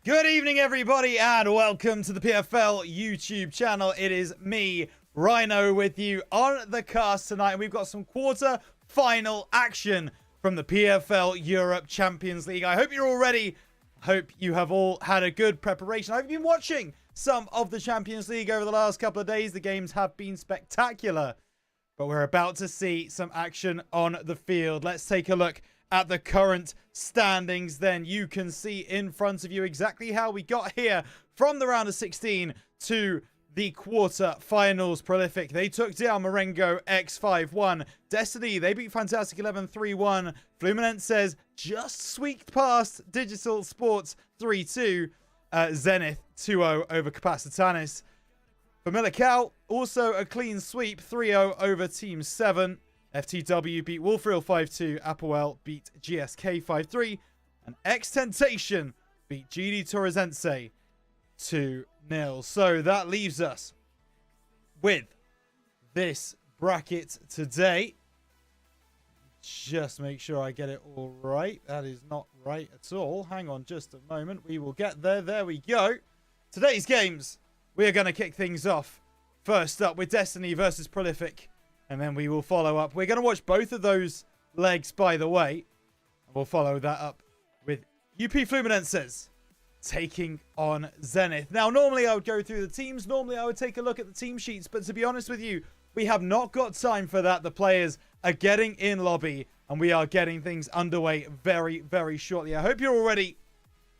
Good evening, everybody, and welcome to the PFL YouTube channel. It is me, Rhino, with you on the cast tonight. And we've got some quarter-final action from the PFL Europe Champions League. I hope you're all ready. I hope you have all had a good preparation. I've been watching some of the Champions League over the last couple of days. The games have been spectacular, but we're about to see some action on the field. Let's take a look at the current standings. Then you can see in front of you exactly how we got here from the round of 16 to the quarter-finals. Prolific, they took down Marengo X5-1. Destiny, they beat Fantastic 11 3-1. Fluminenses just squeaked past Digital Sports 3-2. Zenith 2-0 over Capacitanis. For Millicao, also a clean sweep 3-0 over Team 7. FTW beat Wolfreal 5-2. Apoel beat GSK 5-3. And X-Tentation beat GD Torresense 2-0. So that leaves us with this bracket today. Just make sure I get it all right. That is not right at all. Hang on just a moment. We will get there. There we go. Today's games, we are going to kick things off. First up with Destiny versus Prolific. And then we will follow up. We're going to watch both of those legs, by the way. And we'll follow that up with UP Fluminenses taking on Zenith. Now, normally I would go through the teams. Normally I would take a look at the team sheets. But to be honest with you, we have not got time for that. The players are getting in lobby. And we are getting things underway very, very shortly. I hope you're all ready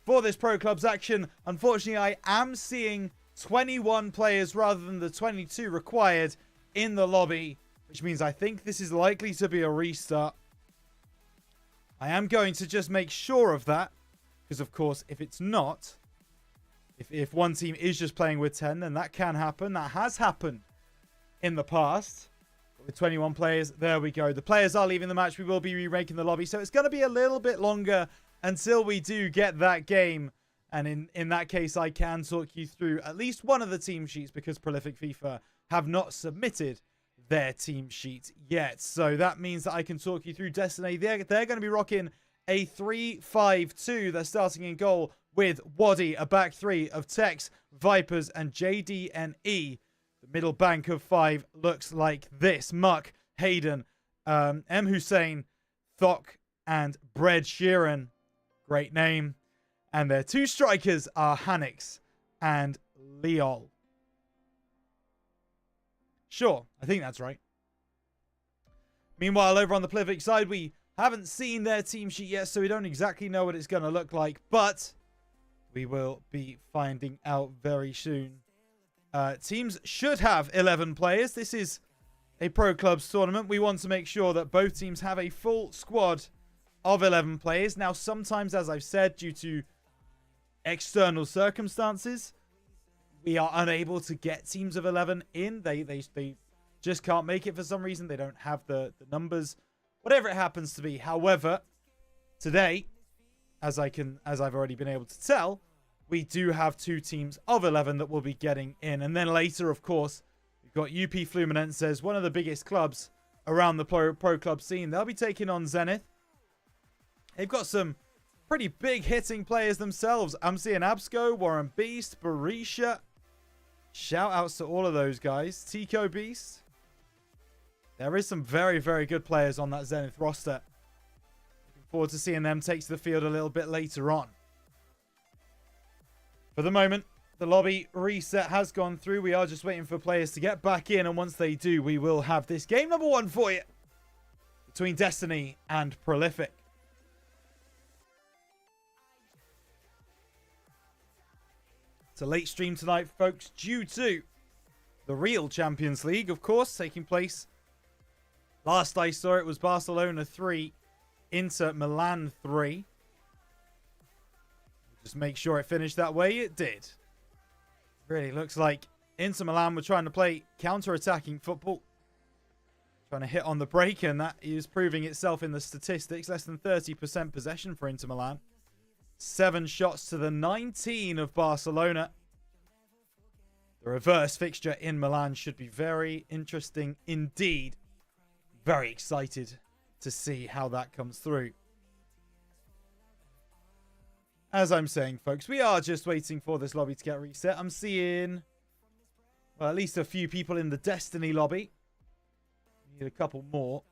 for this Pro Clubs action. Unfortunately, I am seeing 21 players rather than the 22 required in the lobby, which means I think this is likely to be a restart. I am going to just make sure of that, because of course, if it's not, if one team is just playing with 10, then that can happen. That has happened in the past. But with 21 players, there we go. The players are leaving the match. We will be re-ranking the lobby, so it's going to be a little bit longer until we do get that game. And in that case, I can talk you through at least one of the team sheets, because Prolific FIFA have not submitted their team sheet yet. So that means that I can talk you through Destiny. They're going to be rocking a 3-5-2. They're starting in goal with Wadi, a back three of Tex, Vipers, and JDNE. The middle bank of 5 looks like this. Muck, Hayden, M. Hussein, Thok, and Bread Sheeran. Great name. And their 2 strikers are Hanix and Leol. Sure, I think that's right. Meanwhile, over on the Prolific side, we haven't seen their team sheet yet, so we don't exactly know what it's going to look like. But we will be finding out very soon. Teams should have 11 players. This is a Pro Clubs tournament. We want to make sure that both teams have a full squad of 11 players. Now, sometimes, as I've said, due to external circumstances, we are unable to get teams of 11 in. They just can't make it for some reason. They don't have the numbers, whatever it happens to be. However, today, as I've already been able to tell, we do have 2 teams of 11 that will be getting in. And then later, of course, we've got UP Fluminenses, one of the biggest clubs around the pro club scene. They'll be taking on Zenith. They've got some pretty big hitting players themselves. I'm seeing Absco, Warren Beast, Barisha. Shout outs to all of those guys. Tico Beast. There is some very, very good players on that Zenith roster. Looking forward to seeing them take to the field a little bit later on. For the moment, the lobby reset has gone through. We are just waiting for players to get back in. And once they do, we will have this game number 1 for you between Destiny and Prolific. It's a late stream tonight, folks, due to the real Champions League, of course, taking place. Last I saw it was Barcelona 3, Inter Milan 3. Just make sure it finished that way. It did. Really looks like Inter Milan were trying to play counter-attacking football. Trying to hit on the break, and that is proving itself in the statistics. Less than 30% possession for Inter Milan. 7 shots to the 19 of Barcelona. The reverse fixture in Milan should be very interesting indeed. Very excited to see how that comes through. as I'm saying, folks, we are just waiting for this lobby to get reset. I'm seeing, well, at least a few people in the Destiny lobby. Need a couple more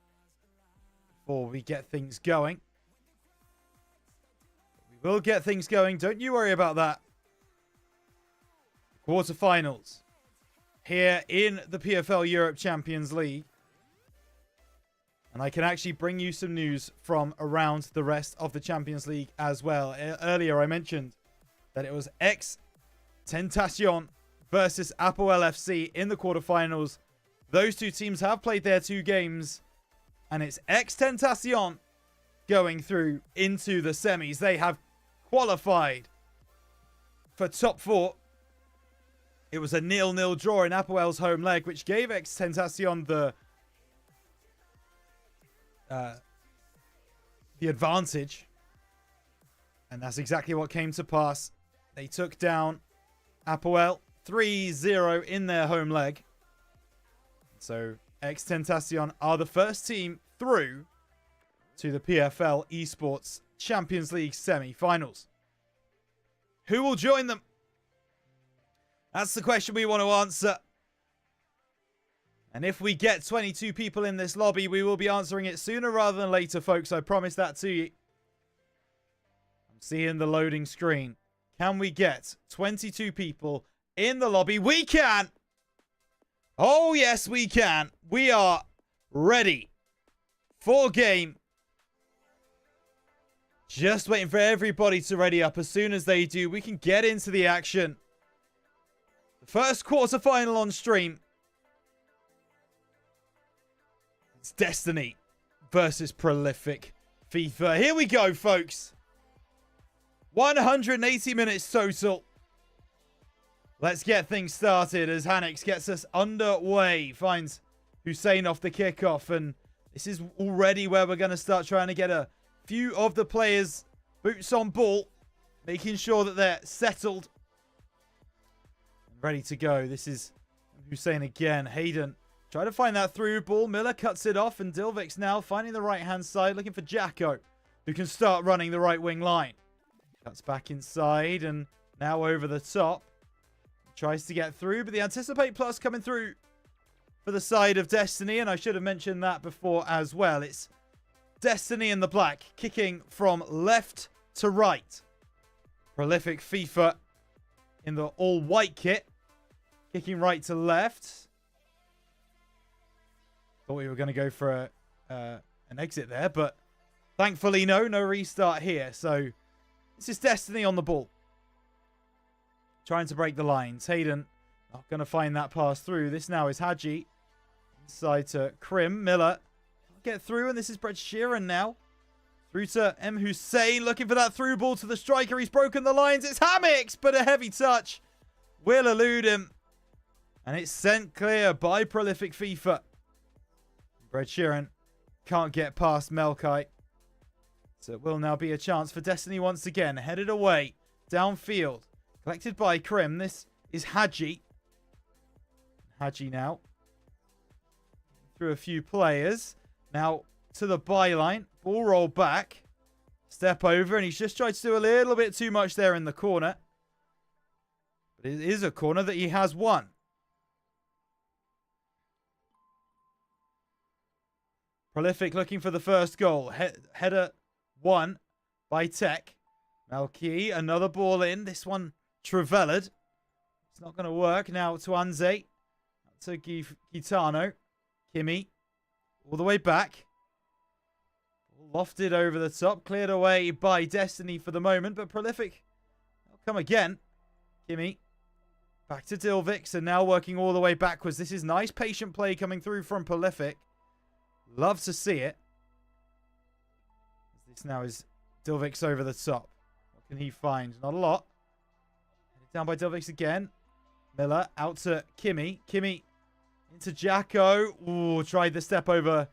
before we get things going. We will get things going. Don't you worry about that. Quarterfinals here in the PFL Europe Champions League. And I can actually bring you some news from around the rest of the Champions League as well. Earlier I mentioned that it was Tentacion versus Apoel FC in the quarterfinals. Those two teams have played their 2 games. And it's Tentacion going through into the semis. They have qualified for top 4. It was a 0-0 draw in Apoel's home leg, which gave Tentacion the advantage. And that's exactly what came to pass. They took down Apoel 3-0 in their home leg. So Tentacion are the first team through to the PFL Esports Champions League semi-finals. Who will join them? That's the question we want to answer. And if we get 22 people in this lobby, we will be answering it sooner rather than later, folks. I promise that to you. I'm seeing the loading screen. Can we get 22 people in the lobby? We can! Oh, yes, we can. We are ready for game. Just waiting for everybody to ready up. As soon as they do, we can get into the action. The first quarterfinal on stream. It's Destiny versus Prolific FIFA. Here we go, folks. 180 minutes total. Let's get things started as Hanix gets us underway. Finds Hussein off the kickoff. And this is already where we're going to start trying to get a few of the players boots on ball. Making sure that they're settled. And ready to go. This is Hussein again. Hayden try to find that through ball. Miller cuts it off. And Dilvik's now finding the right-hand side. Looking for Jacko, who can start running the right wing line. Cuts back inside. And now over the top. Tries to get through. But the Anticipate Plus coming through for the side of Destiny. And I should have mentioned that before as well. It's Destiny in the black. Kicking from left to right. Prolific FIFA in the all-white kit. Kicking right to left. Thought we were going to go for an exit there, but thankfully no restart here. So this is Destiny on the ball. Trying to break the lines. Hayden not going to find that pass through. This now is Hadji. Inside to Krim. Miller get through, and this is Brett Sheeran now. Through to M. Hussein, looking for that through ball to the striker. He's broken the lines. It's Hamix, but a heavy touch will elude him. And it's sent clear by Prolific FIFA. Brett Sheeran can't get past Melkite. So it will now be a chance for Destiny once again. Headed away, downfield. Collected by Krim. This is Hadji. Hadji now. Through a few players. Now to the byline. Ball roll back. Step over. And he's just tried to do a little bit too much there in the corner. But it is a corner that he has won. Prolific looking for the first goal. Header won by Tech. Malki, another ball in. This one Trevellered. It's not going to work. Now to Anze. To Gitano. Kimi. All the way back. Lofted over the top. Cleared away by Destiny for the moment. But Prolific will come again. Kimi. Back to Dilvik. So now working all the way backwards. This is nice patient play coming through from Prolific. Love to see it. This now is Dilvik's over the top. What can he find? Not a lot. Down by Dilvik's again. Miller out to Kimi. Kimi into Jacko. Ooh, tried the step over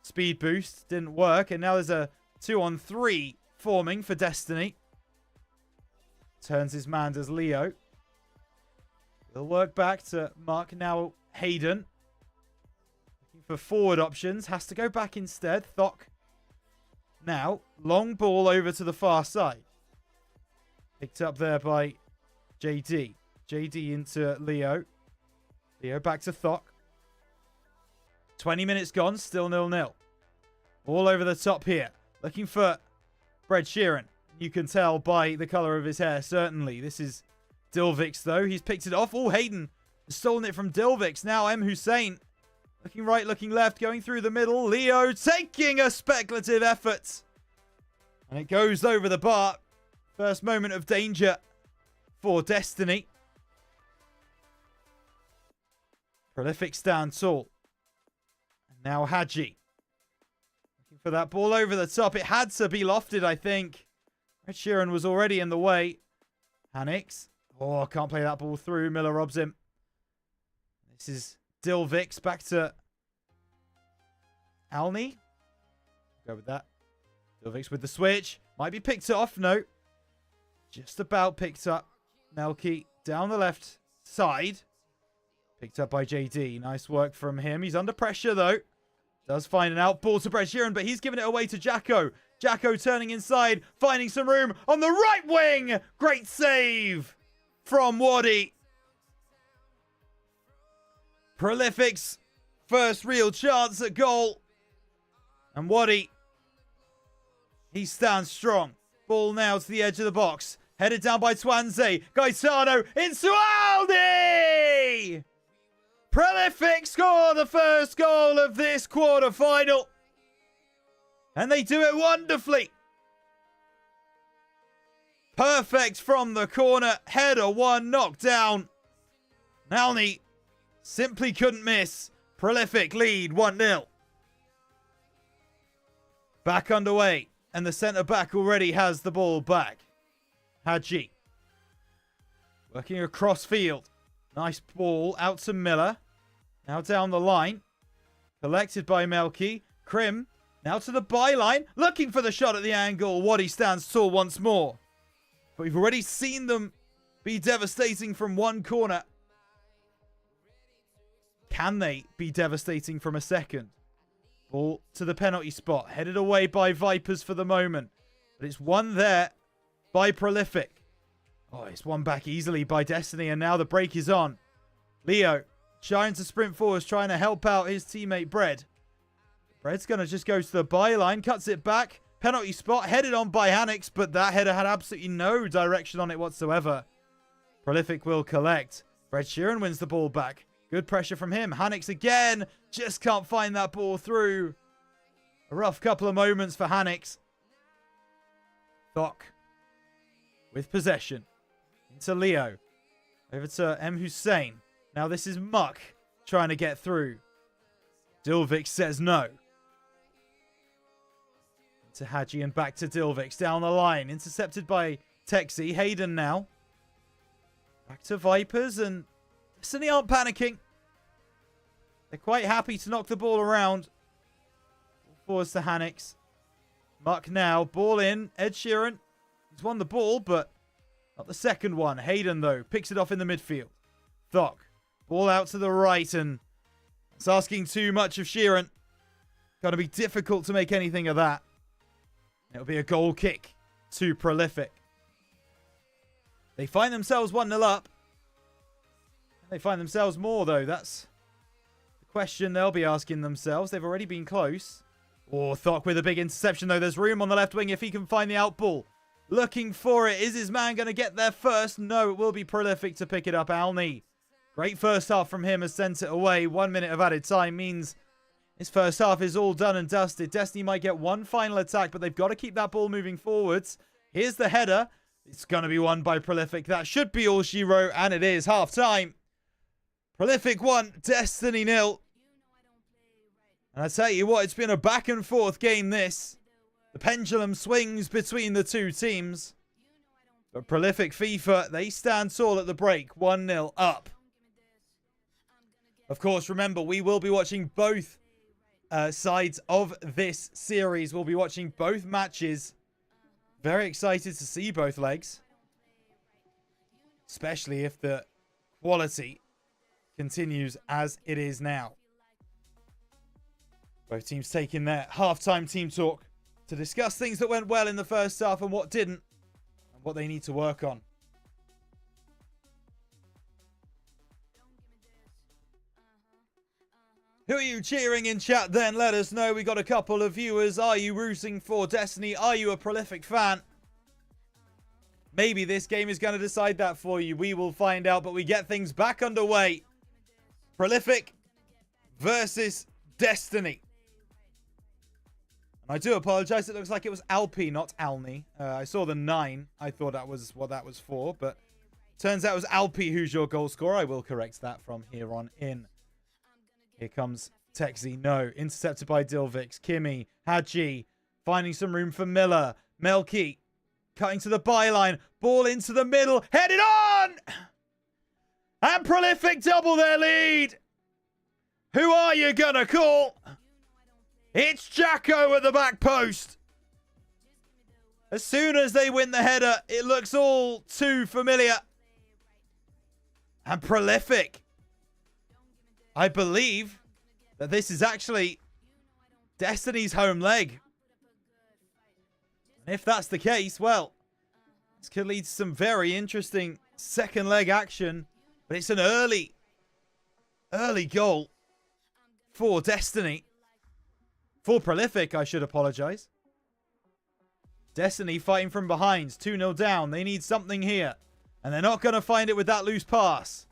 speed boost. Didn't work. And now there's a 2-on-3 forming for Destiny. Turns his man as Leo. He'll work back to Mark. Now Hayden. Looking for forward options. Has to go back instead. Thok. Now, long ball over to the far side. Picked up there by JD. JD into Leo. Leo back to Thok. 20 minutes gone, still 0-0. All over the top here. Looking for Fred Sheeran. You can tell by the colour of his hair, certainly. This is Dilvix, though. He's picked it off. Oh, Hayden has stolen it from Dilvix. Now M. Hussein. Looking right, looking left, going through the middle. Leo taking a speculative effort. And it goes over the bar. First moment of danger for Destiny. Prolific stand tall. And now Hadji. Looking for that ball over the top. It had to be lofted, I think. Red Sheeran was already in the way. Hanix. Oh, can't play that ball through. Miller robs him. This is Dilvix. Back to Alney. Go with that. Dilvix with the switch. Might be picked off. No. Just about picked up. Melky down the left side. Picked up by JD. Nice work from him. He's under pressure, though. Does find an out ball to Brett Sheeran, but he's giving it away to Jacko. Jacko turning inside, finding some room on the right wing. Great save from Waddy. Prolific's first real chance at goal. And Waddy, he stands strong. Ball now to the edge of the box. Headed down by Twanze. Gaetano into Aldi! Prolific score the first goal of this quarter-final. And they do it wonderfully. Perfect from the corner. Header one, knocked down. Nalny simply couldn't miss. Prolific lead 1-0. Back underway. And the centre-back already has the ball back. Hadji. Working across field. Nice ball out to Miller. Now down the line. Collected by Melky. Krim. Now to the byline. Looking for the shot at the angle. Waddy stands tall once more. But we've already seen them be devastating from one corner. Can they be devastating from a second? Ball to the penalty spot. Headed away by Vipers for the moment. But it's won there by Prolific. Oh, it's won back easily by Destiny. And now the break is on. Leo trying to sprint forwards, trying to help out his teammate Bread. Bread's going to just go to the byline. Cuts it back. Penalty spot. Headed on by Hanix. But that header had absolutely no direction on it whatsoever. Prolific will collect. Fred Sheeran wins the ball back. Good pressure from him. Hanix again. Just can't find that ball through. A rough couple of moments for Hanix. Thok with possession. Into Leo. Over to M. Hussein. Now this is Muck trying to get through. Dilvix says no. To Hadji and back to Dilvix. Down the line. Intercepted by Texi. Hayden now. Back to Vipers, and Destiny aren't panicking. They're quite happy to knock the ball around. Forwards to Hanix. Muck now. Ball in. Ed Sheeran. He's won the ball, but not the second one. Hayden, though, picks it off in the midfield. Thok. Ball out to the right, and it's asking too much of Sheeran. Going to be difficult to make anything of that. It'll be a goal kick to Prolific. They find themselves 1-0 up. They find themselves more, though. That's the question they'll be asking themselves. They've already been close. Oh, Thok with a big interception, though. There's room on the left wing if he can find the out ball. Looking for it. Is his man going to get there first? No, it will be Prolific to pick it up. Alney. Great first half from him, has sent it away. 1 minute of added time means his first half is all done and dusted. Destiny might get one final attack, but they've got to keep that ball moving forwards. Here's the header. It's going to be won by Prolific. That should be all she wrote, and it is. Half time. Prolific 1, Destiny 0. And I tell you what, it's been a back and forth game, this. The pendulum swings between the two teams. But Prolific FIFA, they stand tall at the break. 1-0 up. Of course, remember, we will be watching both sides of this series. We'll be watching both matches. Very excited to see both legs. Especially if the quality continues as it is now. Both teams taking their halftime team talk to discuss things that went well in the first half and what didn't. what they need to work on. Who are you cheering in chat then? Let us know. We got a couple of viewers. Are you rooting for Destiny? Are you a Prolific fan? Maybe this game is going to decide that for you. We will find out, but we get things back underway. Prolific versus Destiny. And I do apologize. It looks like it was Alpi, not Alni. I saw the 9. I thought that was what that was for, but turns out it was Alpi who's your goal scorer. I will correct that from here on in. Here comes Texi. No. Intercepted by Dilvix. Kimmy. Hadji. Finding some room for Miller. Melky. Cutting to the byline. Ball into the middle. Headed on! And Prolific double their lead. Who are you gonna call? It's Jacko at the back post. As soon as they win the header, it looks all too familiar. And Prolific. I believe that this is actually Destiny's home leg. And if that's the case, well, this could lead to some very interesting second leg action. But it's an early goal for Destiny. For Prolific, I should apologize. Destiny fighting from behind. 2-0 down. They need something here. And they're not going to find it with that loose pass.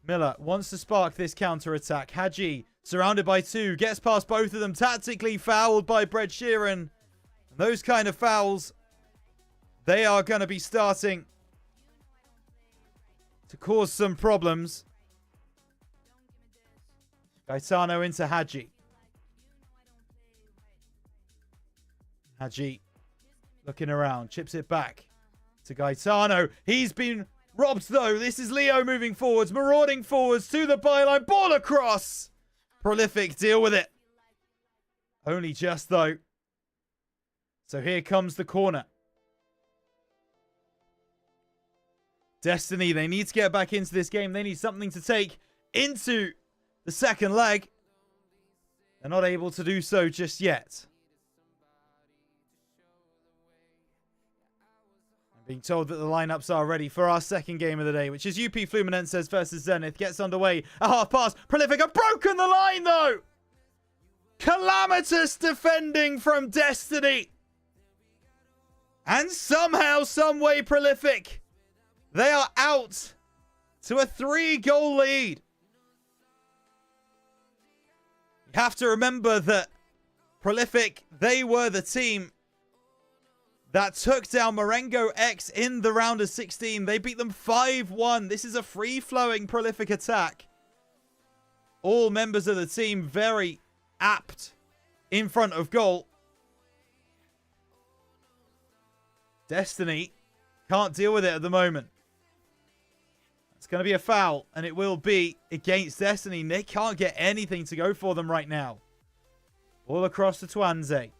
Miller wants to spark this counter-attack. Hadji, surrounded by 2, gets past both of them. Tactically fouled by Brett Sheeran. And those kind of fouls, they are going to be starting to cause some problems. Gaetano into Hadji. Hadji looking around. Chips it back to Gaetano. He's been robbed, though. This is Leo moving forwards. Marauding forwards to the byline. Ball across. Prolific deal with it. Only just, though. So here comes the corner. Destiny, they need to get back into this game. They need something to take into the second leg. They're not able to do so just yet. I'm being told that the lineups are ready for our second game of the day, which is UP Fluminenses versus Zentih. Gets underway. A half pass. Prolific have broken the line, though. Calamitous defending from Destiny. And somehow, someway, Prolific, they are out to a 3-goal lead. You have to remember that Prolific, they were the team that took down Marengo X in the round of 16. They beat them 5-1. This is a free-flowing Prolific attack. All members of the team very apt in front of goal. Destiny can't deal with it at the moment. It's going to be a foul, and it will be against Destiny. They can't get anything to go for them right now. All across to Twanze.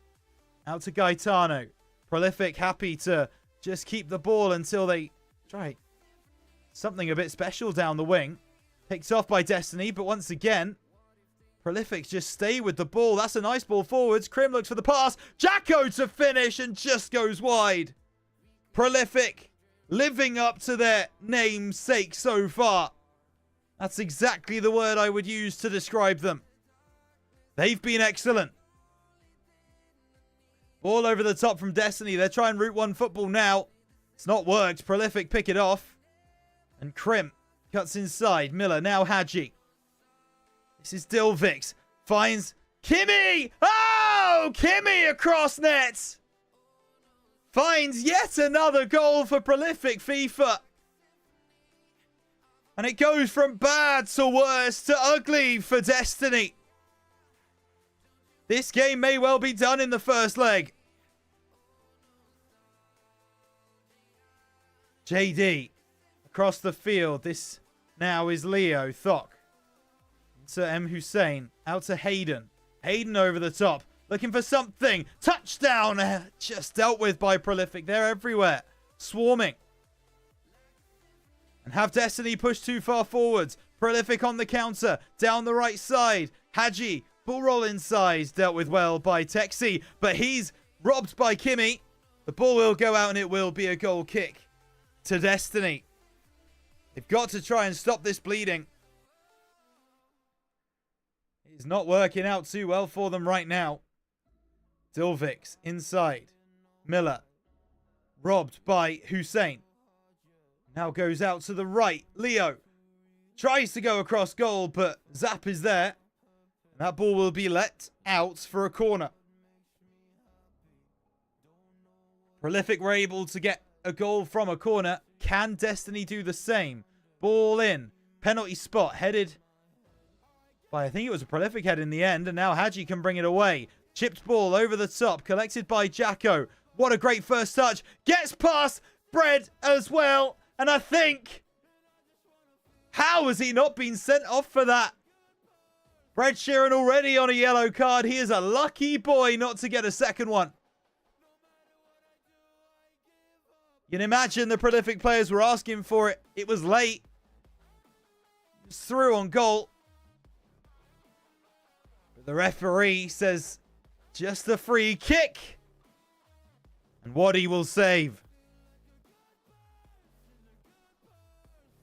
Out to Gaetano. Prolific happy to just keep the ball until they try something a bit special down the wing. Picked off by Destiny, but once again, Prolific just stay with the ball. That's a nice ball forwards. Krim looks for the pass. Jacko to finish and just goes wide. Prolific living up to their namesake so far. That's exactly the word I would use to describe them. They've been excellent. Ball over the top from Destiny. They're trying Route 1 football now. It's not worked. Prolific pick it off. And Krim cuts inside. Miller now Hadji. This is Dilvix. Finds Kimmy. Oh! Kimmy across net. Finds yet another goal for Prolific FIFA. And it goes from bad to worse to ugly for Destiny. This game may well be done in the first leg. JD across the field. This now is Leo. Thok. To M. Hussein. Out to Hayden. Hayden over the top. Looking for something. Touchdown. Just dealt with by Prolific. They're everywhere. Swarming. And have Destiny push too far forwards. Prolific on the counter. Down the right side. Hadji. Ball roll inside. Dealt with well by Texi. But he's robbed by Kimmy. The ball will go out and it will be a goal kick to Destiny. They've got to try and stop this bleeding. It's not working out too well for them right now. Dilvix inside. Miller. Robbed by Hussein. Now goes out to the right. Leo tries to go across goal, but Zap is there. And that ball will be let out for a corner. Prolific were able to get a goal from a corner. Can Destiny do the same? Ball in. Penalty spot headed by, I think it was a Prolific head in the end. And now Hadji can bring it away. Chipped ball over the top. Collected by Jacko. What a great first touch. Gets past Bread as well. And I think, how has he not been sent off for that? Brad Sheeran already on a yellow card. He is a lucky boy not to get a second one. You can imagine the Prolific players were asking for it. It was late. It was through on goal. But the referee says just a free kick. And Waddy will save.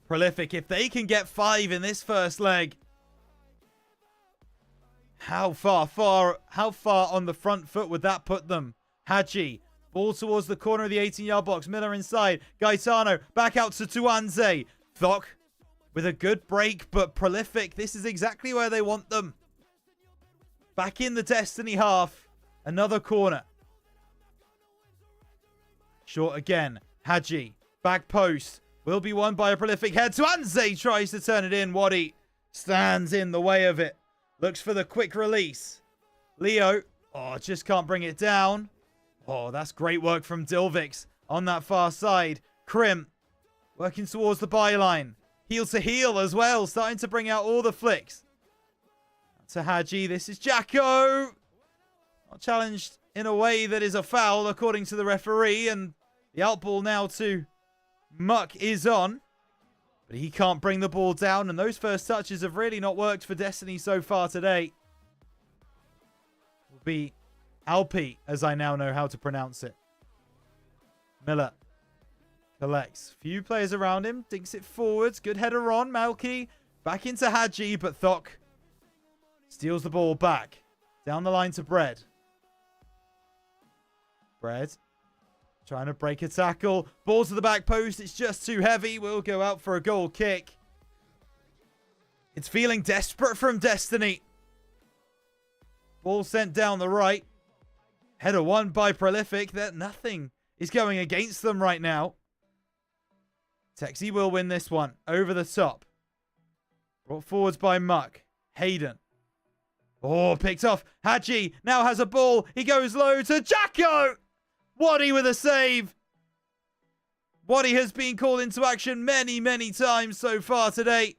Prolific, if they can get 5 in this first leg. How far on the front foot would that put them? Hadji, ball towards the corner of the 18-yard box. Miller inside. Gaetano, back out to Tuanze. Thok with a good break, but Prolific, this is exactly where they want them. Back in the Destiny half. Another corner. Short again. Hadji, back post. Will be won by a Prolific head. Tuanze tries to turn it in. Waddy stands in the way of it. Looks for the quick release. Leo. Oh, just can't bring it down. Oh, that's great work from Dilvix on that far side. Krim working towards the byline. Heel to heel as well. Starting to bring out all the flicks. To Hadji. This is Jacko. Not challenged in a way that is a foul according to the referee. And the out ball now to Muck is on. But he can't bring the ball down. And those first touches have really not worked for Destiny so far today. Will be Alpi, as I now know how to pronounce it. Miller collects. Few players around him. Dinks it forwards. Good header on. Malky back into Hadji. But Thok steals the ball back. Down the line to Bread. Bread trying to break a tackle. Ball to the back post. It's just too heavy. Will go out for a goal kick. It's feeling desperate from Destiny. Ball sent down the right. Header won by Prolific. That nothing is going against them right now. Texie will win this one. Over the top. Brought forwards by Muck. Hayden. Oh, picked off. Hadji now has a ball. He goes low to Jacko. Waddy with a save. Waddy has been called into action many, many times so far today.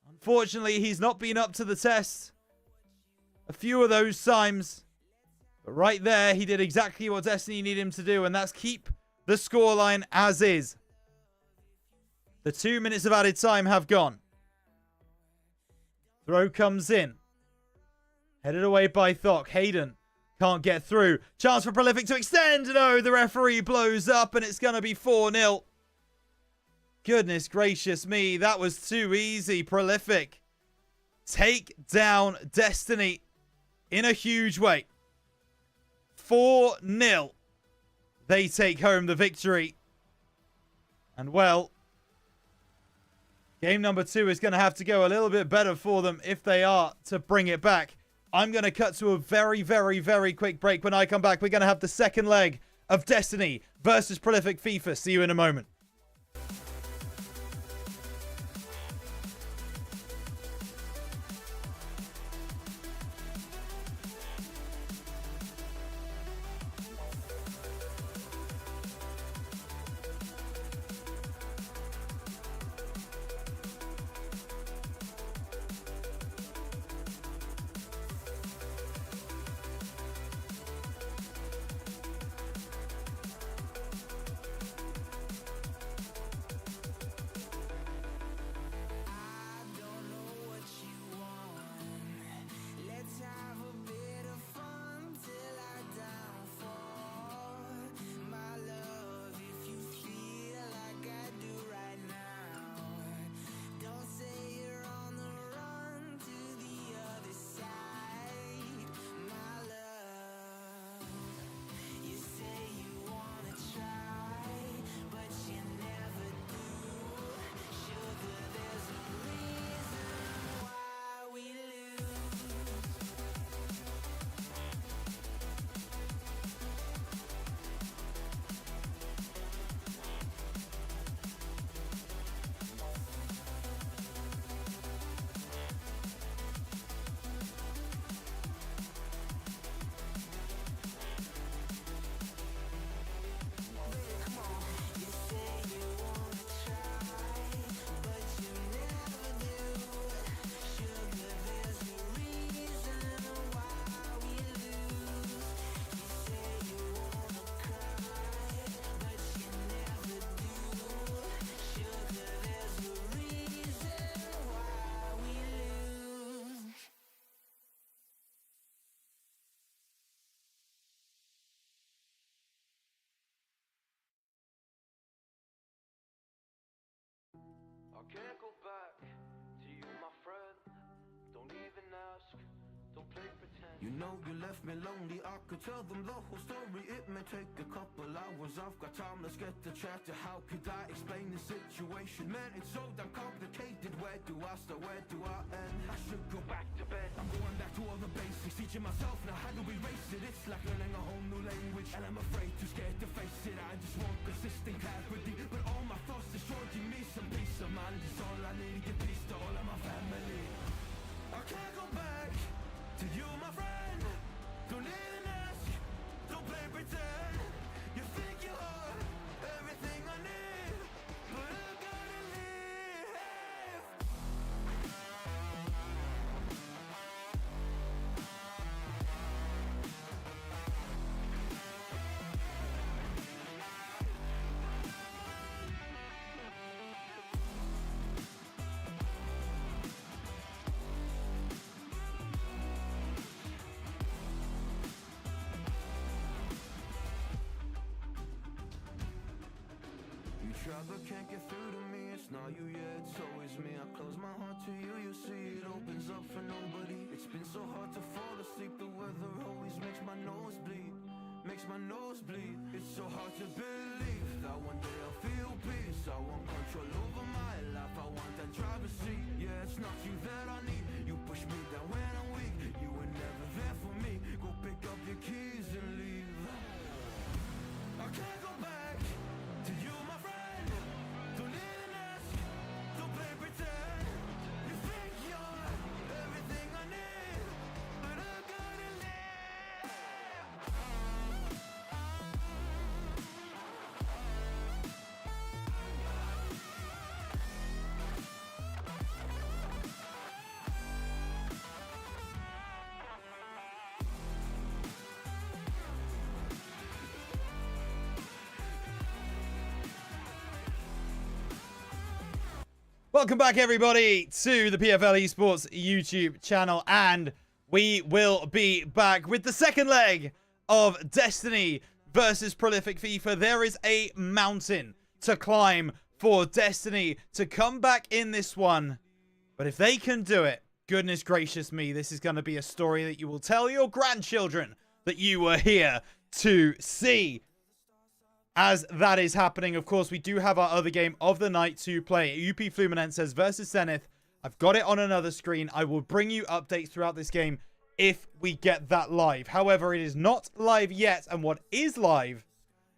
Unfortunately, he's not been up to the test a few of those times. But right there, he did exactly what Destiny needed him to do, and that's keep the scoreline as is. The 2 minutes of added time have gone. Throw comes in. Headed away by Thok. Hayden can't get through. Chance for Prolific to extend. No, the referee blows up and it's going to be 4-0. Goodness gracious me. That was too easy. Prolific take down Destiny in a huge way. 4-0. They take home the victory. And well, game number 2 is going to have to go a little bit better for them if they are to bring it back. I'm going to cut to a very, very, very quick break. When I come back, we're going to have the second leg of Destiny versus Prolific FIFA. See you in a moment. You know you left me lonely, I could tell them the whole story. It may take a couple hours, I've got time, let's get to chat. How could I explain the situation? Man, it's so damn complicated. Where do I start, where do I end? I should go back to bed, I'm going back to all the basics. Teaching myself now how to erase it. It's like learning a whole new language, and I'm afraid, too scared to face it. I just want consistent clarity, but all my thoughts destroying me. Some peace of mind is all I need, give peace to all of my family. I can't go back to you, my friend. Don't even ask, don't play pretend. You think you are everything I need, but I gotta leave. Try but can't get through to me. It's not you, yeah, it's always me. I close my heart to you, you see it opens up for nobody. It's been so hard to fall asleep. The weather always makes my nose bleed, makes my nose bleed. It's so hard to believe that one day I'll feel peace. I want control over my life, I want that driver's seat. Yeah, it's not you that I need. You push me down when I'm weak. You were never there for me. Go pick up your keys and leave. I can't go back to you, my friend. Don't even ask, don't play pretend. You think you're everything I need, but I gotta live. Welcome back, everybody, to the PFL Esports YouTube channel, and we will be back with the second leg of Destiny versus Prolific FIFA. There is a mountain to climb for Destiny to come back in this one, but if they can do it, goodness gracious me, this is going to be a story that you will tell your grandchildren that you were here to see. As that is happening, of course, we do have our other game of the night to play. UP Fluminenses versus Zentih. I've got it on another screen. I will bring you updates throughout this game if we get that live. However, it is not live yet. And what is live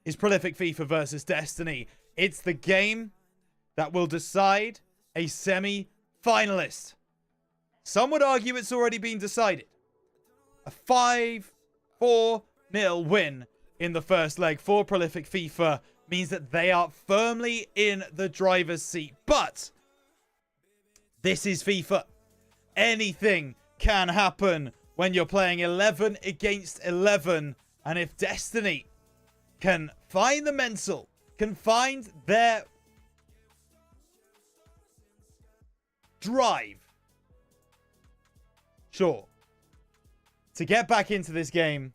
is Prolific FIFA versus Destiny. It's the game that will decide a semi-finalist. Some would argue it's already been decided. A 5-4-0 win in the first leg for Prolific FIFA means that they are firmly in the driver's seat. But this is FIFA. Anything can happen when you're playing 11 against 11. And if Destiny can find the mental, can find their drive, sure, to get back into this game,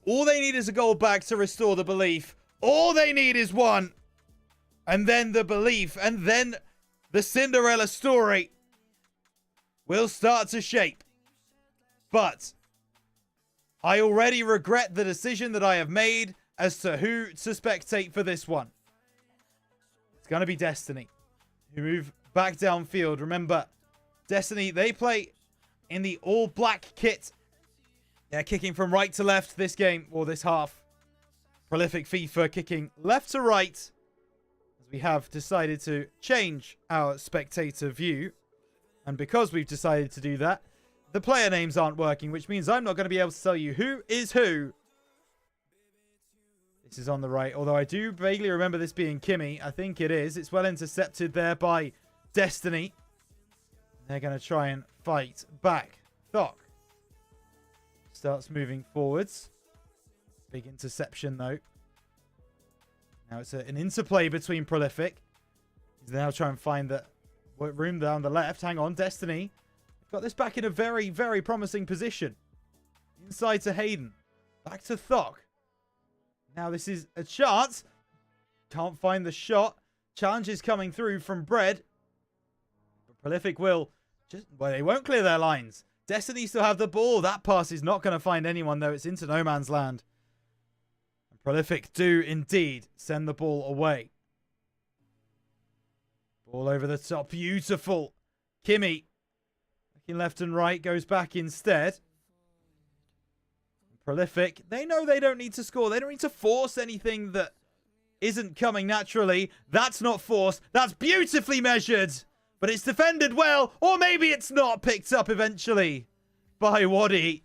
all they need is a goal back to restore the belief. All they need is one. And then the belief. And then the Cinderella story will start to shape. But I already regret the decision that I have made as to who to spectate for this one. It's going to be Destiny, who move back downfield. Remember, Destiny, they play in the all-black kit. Yeah, kicking from right to left this game, or this half. Prolific FIFA kicking left to right. As we have decided to change our spectator view. And because we've decided to do that, the player names aren't working, which means I'm not going to be able to tell you who is who. This is on the right, although I do vaguely remember this being Kimmy. I think it is. It's well intercepted there by Destiny. They're going to try and fight back. Thok starts moving forwards. Big interception, though. Now it's an interplay between Prolific. He's now trying to find the room down the left. Hang on, Destiny. Got this back in a very, very promising position. Inside to Hayden. Back to Thok. Now this is a chance. Can't find the shot. Challenge is coming through from Bread. But Prolific will just... Well, they won't clear their lines. Destiny still have the ball. That pass is not going to find anyone, though. It's into no man's land. And Prolific do indeed send the ball away. Ball over the top. Beautiful. Kimmy, looking left and right, goes back instead. Prolific, they know they don't need to score. They don't need to force anything that isn't coming naturally. That's not forced. That's beautifully measured. But it's defended well. Or maybe it's not. Picked up eventually by Waddy.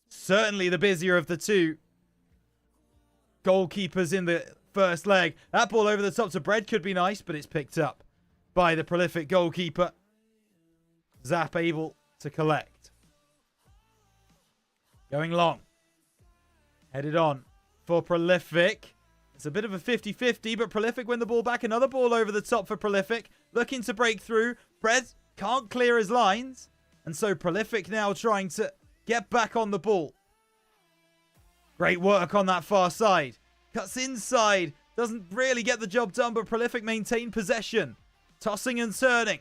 Certainly the busier of the two goalkeepers in the first leg. That ball over the top to Bread could be nice, but it's picked up by the Prolific goalkeeper. Zap able to collect. Going long. Headed on for Prolific. It's a bit of a 50-50, but Prolific win the ball back. Another ball over the top for Prolific. Looking to break through. Bread can't clear his lines. And so Prolific now trying to get back on the ball. Great work on that far side. Cuts inside. Doesn't really get the job done, but Prolific maintain possession. Tossing and turning.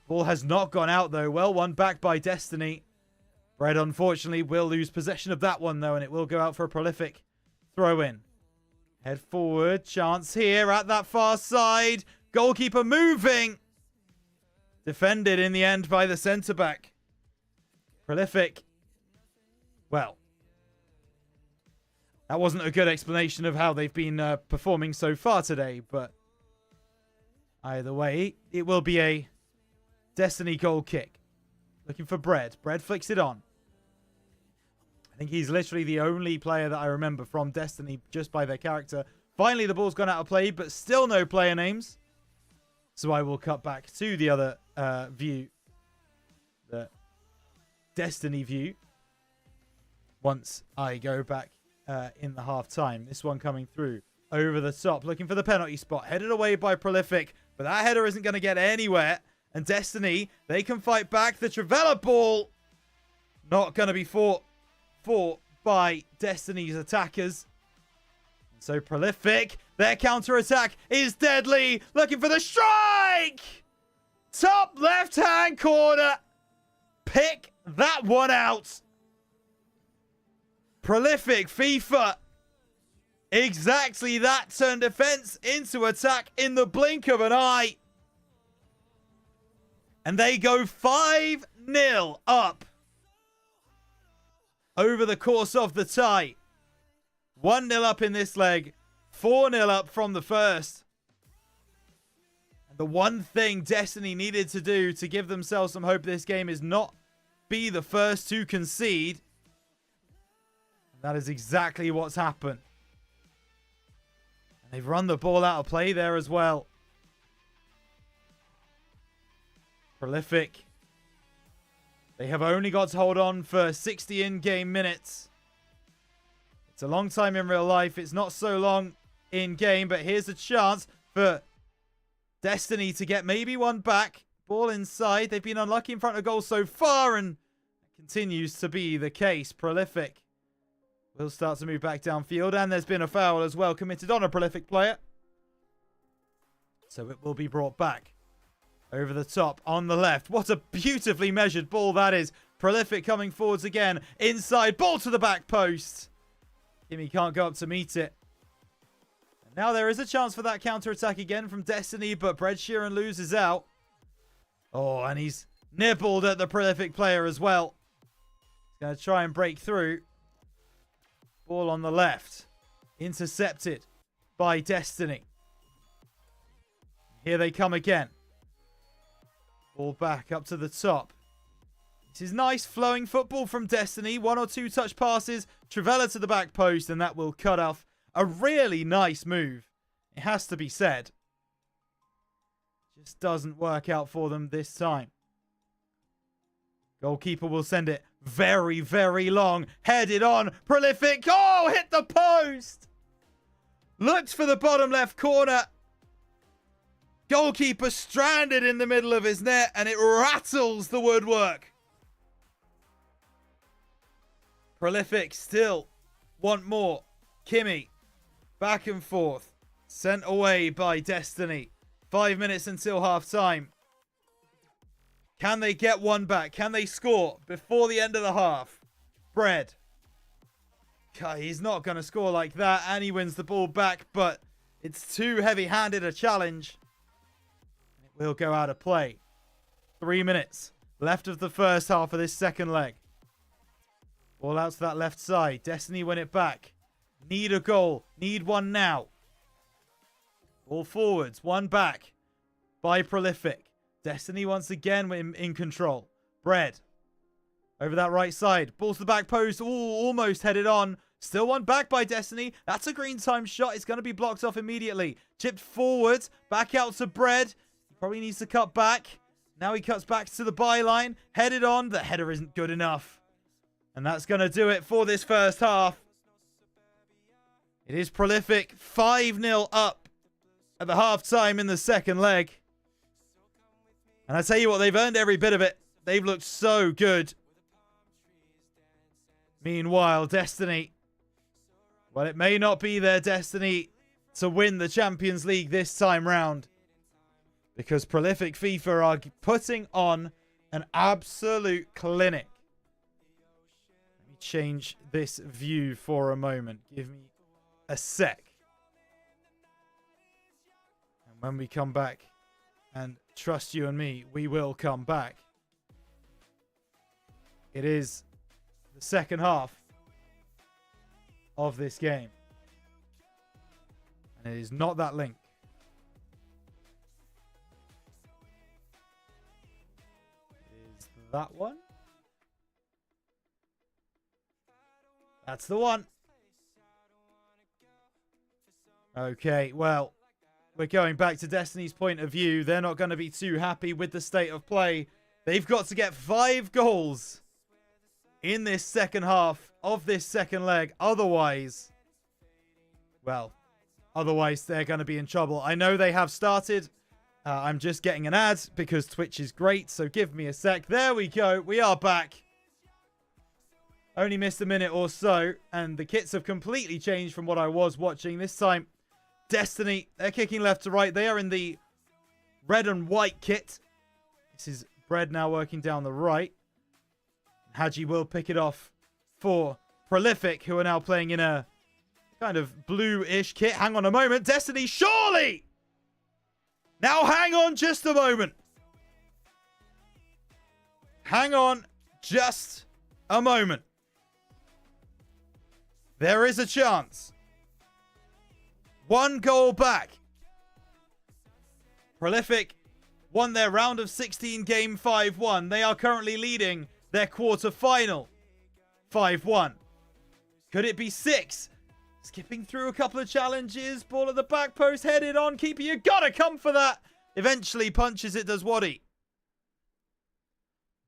Ball has not gone out, though. Well won back by Destiny. Bread, unfortunately, will lose possession of that one, though, and it will go out for a Prolific throw in. Head forward. Chance here at that far side. Goalkeeper moving. Defended in the end by the centre-back. Prolific. Well, that wasn't a good explanation of how they've been performing so far today, but either way, it will be a Destiny goal kick. Looking for Bread. Bread flicks it on. I think he's literally the only player that I remember from Destiny just by their character. Finally, the ball's gone out of play, but still no player names. So I will cut back to the other view. The Destiny view. Once I go back in the half time. This one coming through over the top. Looking for the penalty spot. Headed away by Prolific. But that header isn't going to get anywhere. And Destiny, they can fight back. The Trivella ball not going to be fought for by Destiny's attackers. And so Prolific, their counter-attack is deadly. Looking for the strike! Top left-hand corner. Pick that one out. Prolific FIFA. Exactly that. Turned defense into attack in the blink of an eye. And they go 5-0 up over the course of the tie. 1-0 up in this leg. 4-0 up from the first. And the one thing Destiny needed to do to give themselves some hope this game is not be the first to concede. And that is exactly what's happened. And they've run the ball out of play there as well. Prolific. They have only got to hold on for 60 in-game minutes. It's a long time in real life. It's not so long in-game, but here's a chance for Destiny to get maybe one back. Ball inside. They've been unlucky in front of goal so far, and it continues to be the case. Prolific will start to move back downfield, and there's been a foul as well committed on a Prolific player. So it will be brought back. Over the top, on the left. What a beautifully measured ball that is. Prolific coming forwards again. Inside, ball to the back post. Kimmy can't go up to meet it. And now there is a chance for that counter-attack again from Destiny, but Bread Sheeran loses out. Oh, and he's nibbled at the Prolific player as well. He's going to try and break through. Ball on the left. Intercepted by Destiny. Here they come again. Ball back up to the top. This is nice flowing football from Destiny. 1 or 2 touch passes. Trivella to the back post, and that will cut off a really nice move. It has to be said. Just doesn't work out for them this time. Goalkeeper will send it very, very long. Headed on. Prolific. Oh, hit the post. Looked for the bottom left corner. Goalkeeper stranded in the middle of his net, and it rattles the woodwork. Prolific still want more. Kimmy, back and forth. Sent away by Destiny. 5 minutes until half time. Can they get one back? Can they score before the end of the half? Bread. Okay, he's not going to score like that, and he wins the ball back, but it's too heavy-handed a challenge. It will go out of play. 3 minutes left of the first half of this second leg. Ball out to that left side. Destiny win it back. Need a goal. Need one now. Ball forwards. One back by Prolific. Destiny once again in control. Bread. Over that right side. Ball to the back post. Ooh, almost headed on. Still one back by Destiny. That's a green time shot. It's going to be blocked off immediately. Chipped forward. Back out to Bread. He probably needs to cut back. Now he cuts back to the byline. Headed on. The header isn't good enough. And that's going to do it for this first half. It is Prolific 5-0 up at the half-time in the second leg. And I tell you what, they've earned every bit of it. They've looked so good. Meanwhile, Destiny, well, it may not be their destiny to win the Champions League this time round, because Prolific FIFA are putting on an absolute clinic. Let me change this view for a moment. Give me a sec. And when we come back, and trust you and me, we will come back. It is the second half of this game. And it is not that link. It is that one. That's the one. Okay, well, we're going back to Destiny's point of view. They're not going to be too happy with the state of play. They've got to get 5 goals in this second half of this second leg. Otherwise, well, they're going to be in trouble. I know they have started. I'm just getting an ad because Twitch is great. So give me a sec. There we go. We are back. Only missed a minute or so. And the kits have completely changed from what I was watching. This time, Destiny, they're kicking left to right. They are in the red and white kit. This is Bread now working down the right. Hadji will pick it off for Prolific, who are now playing in a kind of blue-ish kit. Hang on a moment. Destiny, surely! Now hang on just a moment. Hang on just a moment. There is a chance. 1 goal back. Prolific won their round of 16 game 5-1. They are currently leading their quarter-final 5-1. Could it be 6? Skipping through a couple of challenges. Ball at the back post, headed on. Keeper, you gotta come for that. Eventually punches it, does Waddy.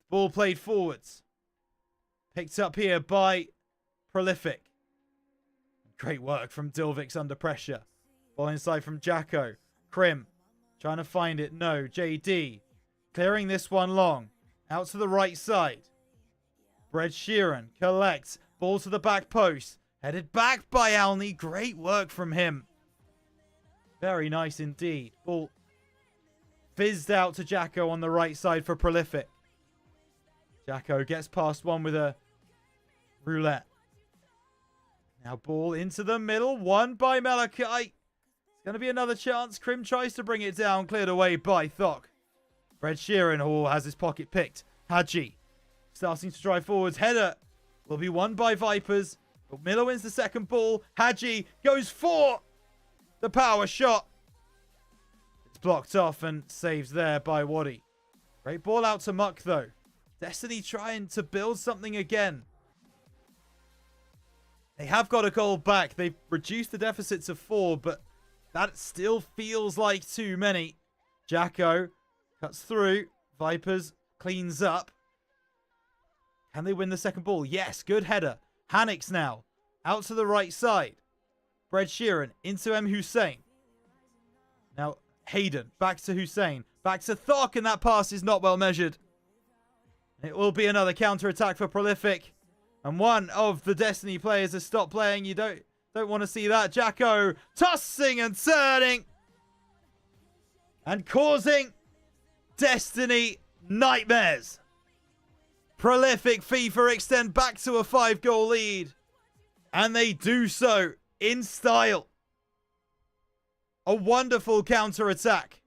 Ball played forwards. Picked up here by Prolific. Great work from Dilvix under pressure. Ball inside from Jacko. Krim trying to find it. No. JD clearing this one long. Out to the right side. Bread Sheeran collects. Ball to the back post. Headed back by Alney. Great work from him. Very nice indeed. Ball fizzed out to Jacko on the right side for Prolific. Jacko gets past one with a roulette. Now ball into the middle. Won by Malachi. It's going to be another chance. Krim tries to bring it down. Cleared away by Thok. Bread Sheeran has his pocket picked. Hadji starting to drive forwards. Header will be won by Vipers. But Miller wins the second ball. Hadji goes for the power shot. It's blocked off and saved there by Waddy. Great ball out to Muck though. Destiny trying to build something again. They have got a goal back. They've reduced the deficit to 4, but that still feels like too many. Jacko cuts through. Vipers cleans up. Can they win the second ball? Yes, good header. Hannix now. Out to the right side. Bread Sheeran into M. Hussein. Now Hayden back to Hussein. Back to Thok, and that pass is not well measured. It will be another counter-attack for Prolific. And one of the Destiny players has stopped playing. You don't want to see that. Jacko tossing and turning. And causing Destiny nightmares. Prolific FIFA extend back to a 5-goal lead. And they do so in style. A wonderful counter-attack.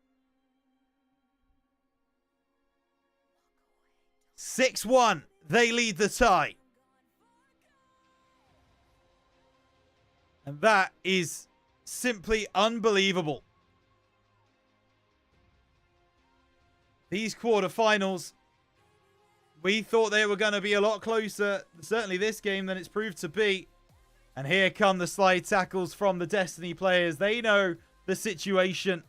6-1. They lead the tie. And that is simply unbelievable. These quarterfinals, we thought they were going to be a lot closer, certainly this game, than it's proved to be. And here come the slide tackles from the Destiny players. They know the situation.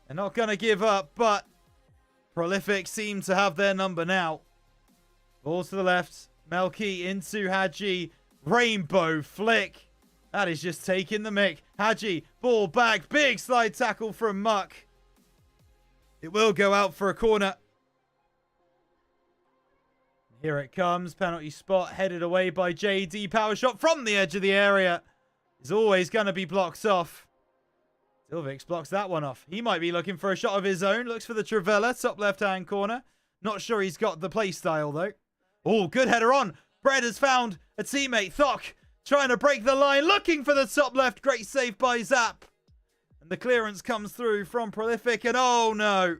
They're not going to give up, but Prolific seem to have their number now. Ball to the left. Melky into Hadji. Rainbow flick. That is just taking the mick. Hadji, ball back. Big slide tackle from Muck. It will go out for a corner. Here it comes. Penalty spot headed away by JD. Power shot from the edge of the area. Is always going to be blocked off. Silvix blocks that one off. He might be looking for a shot of his own. Looks for the Travella. Top left-hand corner. Not sure he's got the play style, though. Oh, good header on. Brad has found a teammate. Thok trying to break the line. Looking for the top left. Great save by Zap. And the clearance comes through from Prolific. And oh, no.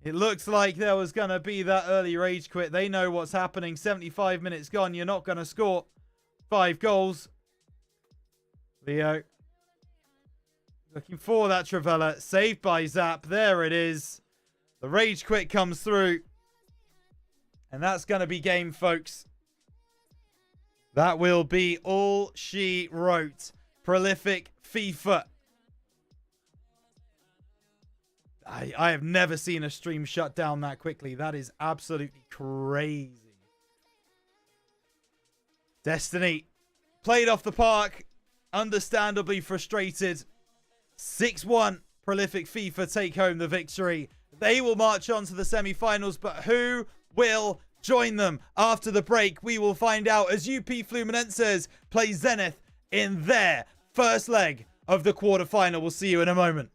It looks like there was going to be that early rage quit. They know what's happening. 75 minutes gone. You're not going to score 5 goals. Leo. Looking for that Travella. Saved by Zap. There it is. The rage quit comes through. And that's going to be game, folks. That will be all she wrote. Prolific FIFA. I have never seen a stream shut down that quickly. That is absolutely crazy. Destiny played off the park. Understandably frustrated. 6-1. Prolific FIFA take home the victory. They will march on to the semi-finals, but who will join them after the break? We will find out as UP Fluminenses play Zenith in their first leg of the quarterfinal. We'll see you in a moment.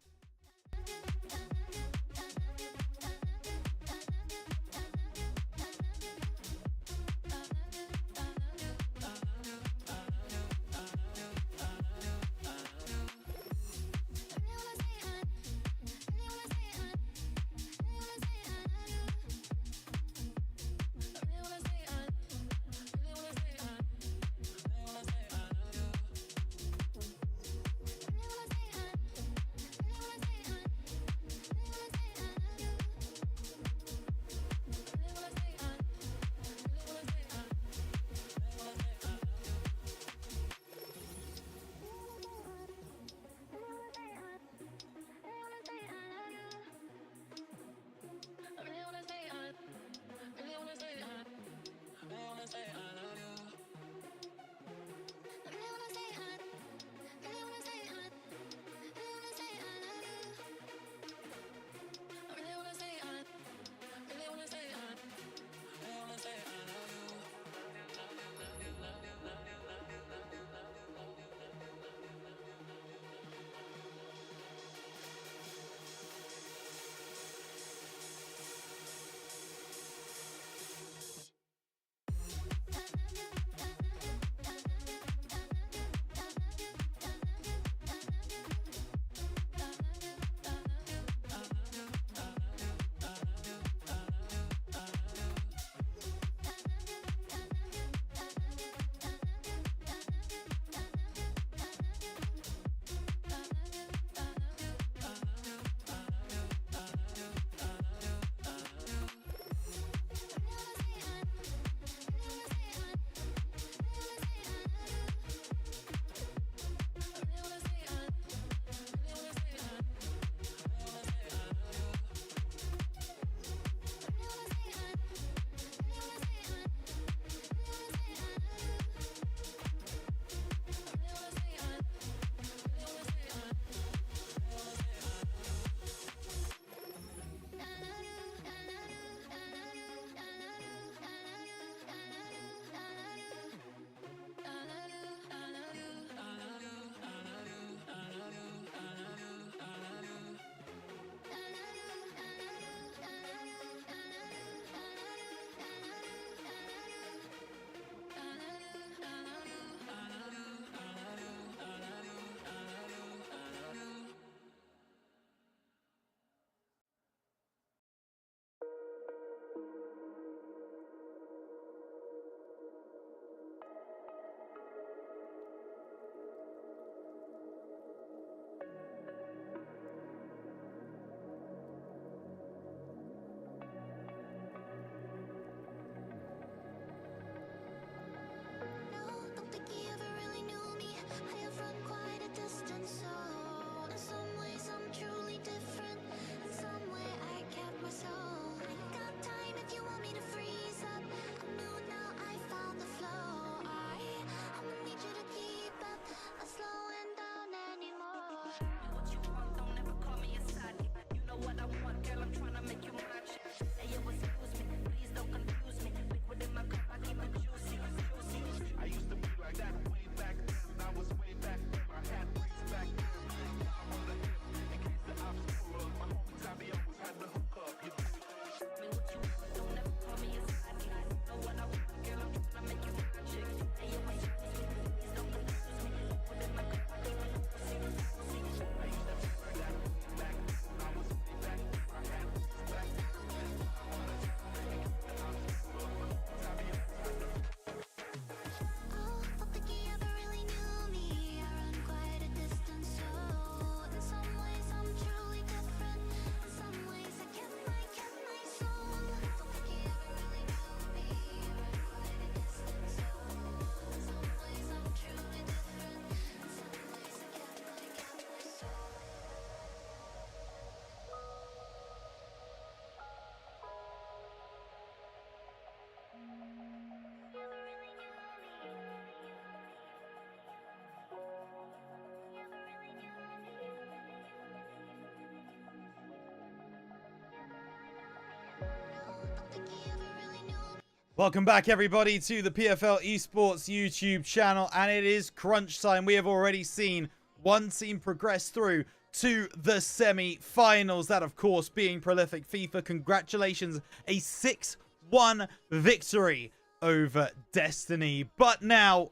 Welcome back, everybody, to the PFL Esports YouTube channel, and it is crunch time. We have already seen one team progress through to the semi-finals, that, of course, being Prolific FIFA. Congratulations, a 6-1 victory over Destiny. But now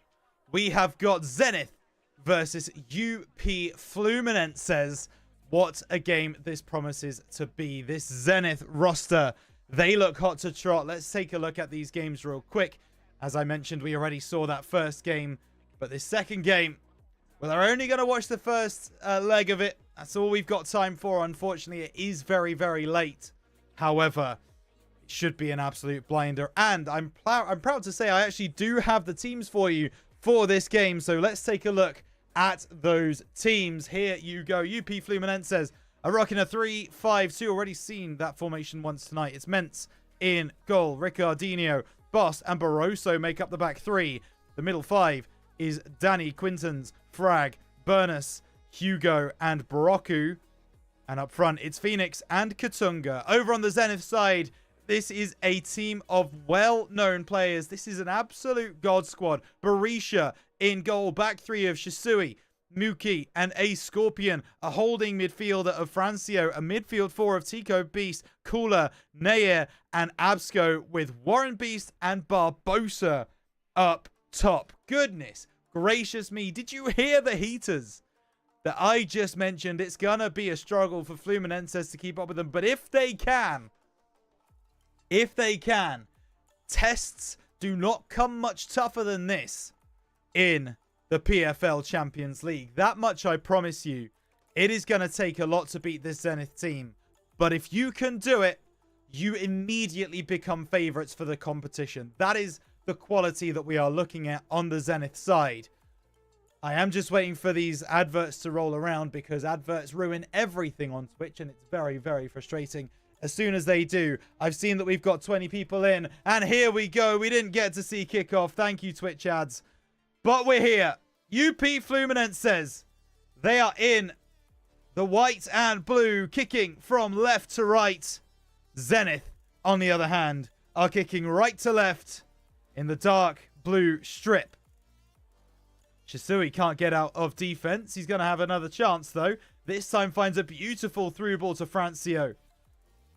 we have got Zentih versus UP Fluminenses. What a game this promises to be. This Zentih roster, they look hot to trot. Let's take a look at these games real quick. As I mentioned, we already saw that first game. But this second game, well, they're only going to watch the first leg of it. That's all we've got time for. Unfortunately, it is very, very late. However, it should be an absolute blinder. And I'm proud to say I actually do have the teams for you for this game. So let's take a look at those teams. Here you go. UP Fluminenses are rocking a 3-5-2. Already seen that formation once tonight. It's Mentz in goal. Ricardinho, Boss, and Barroso make up the back three. The middle five is Danny, Quintans, Frag, Burnus, Hugo, and Broku. And up front, it's Phoenix and Katunga. Over on the Zentih side, this is a team of well-known players. This is an absolute god squad. Berisha in goal. Back three of Shisui, Muki, and a Scorpion. A holding midfielder of Francio. A midfield four of Tico, Beast, Kula, Nair, and Absco, with Warren Beast and Barbosa up top. Goodness gracious me. Did you hear the heaters that I just mentioned? It's going to be a struggle for Fluminenses to keep up with them. But if they can, tests do not come much tougher than this in the PFL Champions League. That much I promise you. It is going to take a lot to beat this Zentih team. But if you can do it, you immediately become favorites for the competition. That is the quality that we are looking at on the Zentih side. I am just waiting for these adverts to roll around, because adverts ruin everything on Twitch, and it's very, very frustrating. As soon as they do, I've seen that we've got 20 people in, and here we go. We didn't get to see kickoff. Thank you, Twitch ads. But we're here. UP Fluminenses, they are in the white and blue, kicking from left to right. Zentih, on the other hand, are kicking right to left in the dark blue strip. Shisui can't get out of defense. He's going to have another chance, though. This time finds a beautiful through ball to Francio.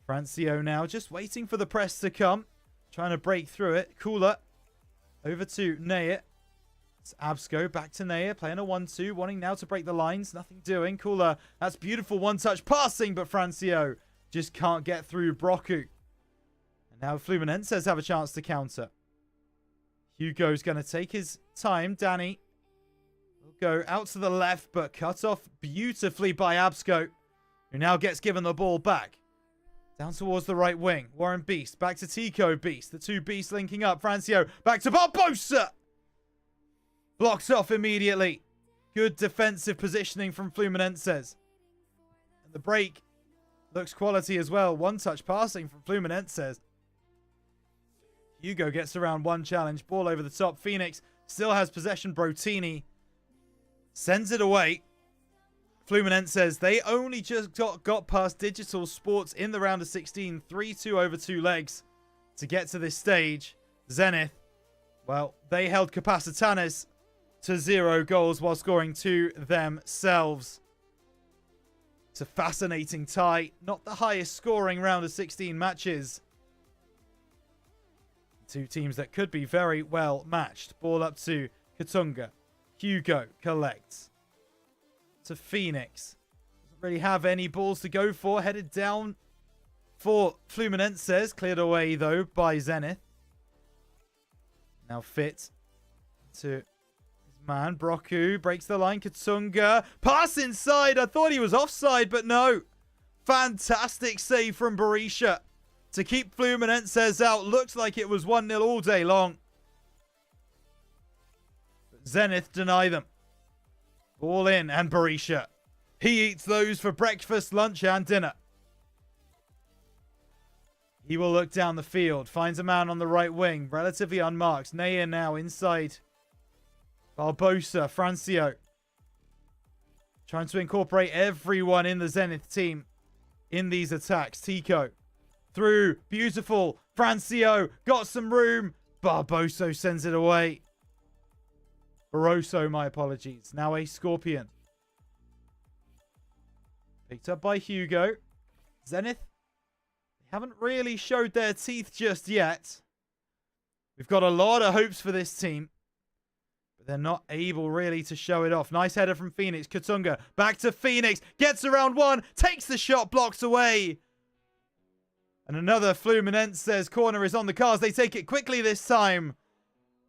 Francio now just waiting for the press to come. Trying to break through it. Kula over to Nair. It's Absco back to Nair. Playing a 1-2. Wanting now to break the lines. Nothing doing. Kula, that's beautiful one-touch passing. But Francio just can't get through Broku. And now Fluminenses have a chance to counter. Hugo's going to take his time. Danny will go out to the left, but cut off beautifully by Absco, who now gets given the ball back. Down towards the right wing. Warren Beast. Back to Tico Beast. The two Beasts linking up. Francio. Back to Barbosa. Blocks off immediately. Good defensive positioning from Fluminenses. And the break looks quality as well. One-touch passing from Fluminenses. Hugo gets around one challenge. Ball over the top. Phoenix still has possession. Brotini sends it away. Fluminenses, they only just got past Digital Sports in the round of 16. 3-2 over two legs to get to this stage. Zentih, well, they held Capacitanes to 0 goals while scoring 2 themselves. It's a fascinating tie. Not the highest scoring round of 16 matches. Two teams that could be very well matched. Ball up to Katunga. Hugo collects. To Phoenix. Doesn't really have any balls to go for. Headed down for Fluminenses. Cleared away, though, by Zentih. Now Fit to his man. Broku breaks the line. Katunga. Pass inside. I thought he was offside, but no. Fantastic save from Berisha to keep Fluminenses out. Looked like it was 1-0 all day long. But Zentih deny them. Ball in, and Berisha. He eats those for breakfast, lunch, and dinner. He will look down the field. Finds a man on the right wing. Relatively unmarked. Nair now inside. Barbosa. Francio. Trying to incorporate everyone in the Zentih team in these attacks. Tico. Through. Beautiful. Francio. Got some room. Barboso sends it away. Barroso, my apologies. Now a Scorpion. Picked up by Hugo. Zenith. They haven't really showed their teeth just yet. We've got a lot of hopes for this team. But they're not able really to show it off. Nice header from Phoenix. Katunga back to Phoenix. Gets around one. Takes the shot. Blocks away. And another Fluminenses corner is on the cards. They take it quickly this time.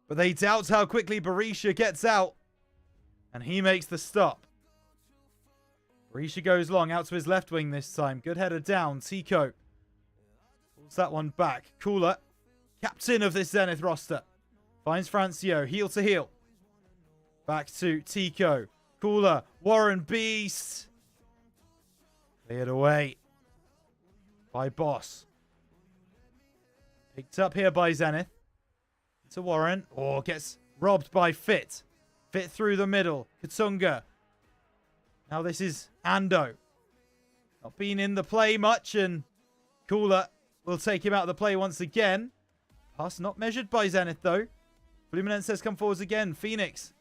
But they doubt how quickly Berisha gets out. And he makes the stop. Berisha goes long out to his left wing this time. Good header down. Tico pulls that one back. Kula, captain of this Zenith roster, finds Francio. Heel to heel. Back to Tico. Kula. Warren Beast. Cleared away by Boss. Picked up here by Zenith. To Warren. Oh, gets robbed by Fit. Fit through the middle. Katunga. Now this is Ando. Not been in the play much, and Kula will take him out of the play once again. Pass not measured by Zenith, though. Fluminenses come forwards again. Phoenix.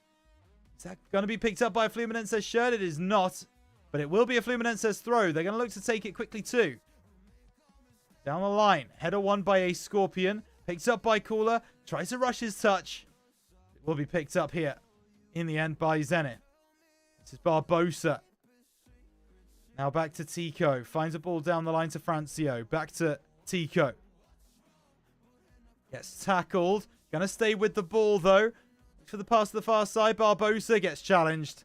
Is that going to be picked up by a Fluminenses shirt? It is not. But it will be a Fluminenses throw. They're going to look to take it quickly, too. Down the line. Header won by a Scorpion. Picked up by Kula. Tries to rush his touch. It will be picked up here in the end by Zenith. This is Barbosa. Now back to Tico. Finds a ball down the line to Francio. Back to Tico. Gets tackled. Gonna stay with the ball, though. For the pass to the far side. Barbosa gets challenged.